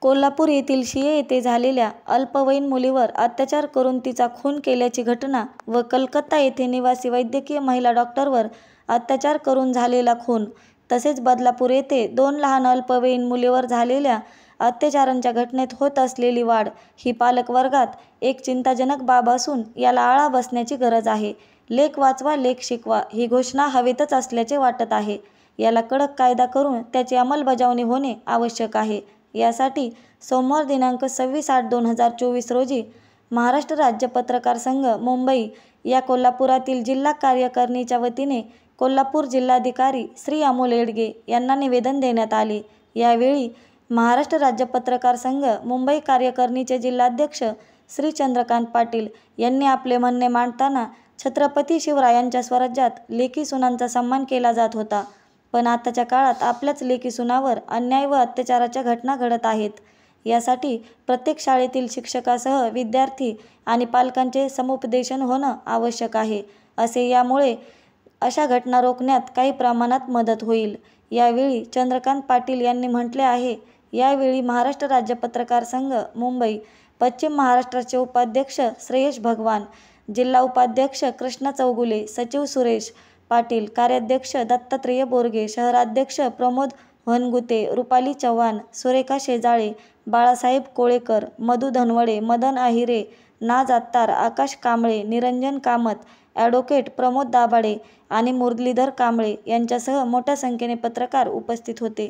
कोल्हापूर येथील शिये येथे झालेल्या अल्पवयीन मुलीवर अत्याचार करून तिचा खून केल्याची घटना व कलकत्ता येथे निवासी वैद्यकीय महिला डॉक्टरवर अत्याचार करून झालेला खून तसेच बदलापूर येथे 2 लहान अल्पवयीन मुलीवर झालेल्या अत्याचारांच्या घटनेत होत असलेली वाढ ही पालकवर्गात एक चिंताजनक बाब असून याला आळा बसण्याची गरज आहे. लेक वाचवा लेक शिकवा ही घोषणा हवेतच असल्याचे वाटत आहे. याला कडक कायदा करून त्याची अंमलबजावणी होणे आवश्यक आहे. यासाठी सोमवार दिनांक 26/8/2024 रोजी महाराष्ट्र राज्य पत्रकार संघ मुंबई या कोल्हापुरातील जिल्हा कार्यकारिणीच्या वतीने कोल्हापूर जिल्हाधिकारी श्री अमोल येडगे यांना निवेदन देण्यात आले. यावेळी महाराष्ट्र राज्य पत्रकार संघ मुंबई कार्यकारिणीचे जिल्हाध्यक्ष श्री चंद्रकांत पाटील यांनी आपले म्हणणे मांडताना छत्रपती शिवरायांच्या स्वराज्यात लेकी सुनांचा सन्मान केला जात होता, पण आताच्या काळात आपल्याच लेकी सुनांवर अन्याय व अत्याचाराच्या घटना घडत आहेत. यासाठी प्रत्येक शाळेतील शिक्षकासह विद्यार्थी आणि पालकांचे समुपदेशन होणं आवश्यक आहे. यामुळे अशा घटना रोखण्यात काही प्रमाणात मदत होईल. यावेळी चंद्रकांत पाटील यांनी म्हटले आहे. यावेळी महाराष्ट्र राज्य पत्रकार संघ मुंबई, पश्चिम महाराष्ट्राचे उपाध्यक्ष श्रेयश भगवान, जिल्हा उपाध्यक्ष कृष्णा चौगुले, सचिव सुरेश पाटील, कार्याध्यक्ष दत्तात्रेय बोरगे, शहराध्यक्ष प्रमोद होनगुते, रुपाली चव्हाण, सुरेखा शेजाळे, बाळासाहेब कोळेकर, मधु धनवडे, मदन आहिरे, नाज आत्तार, आकाश कांबळे, निरंजन कामत, ॲडव्होकेट प्रमोद दाभाडे आणि मुरलीधर कांबळे यांच्यासह मोठ्या संख्येने पत्रकार उपस्थित होते.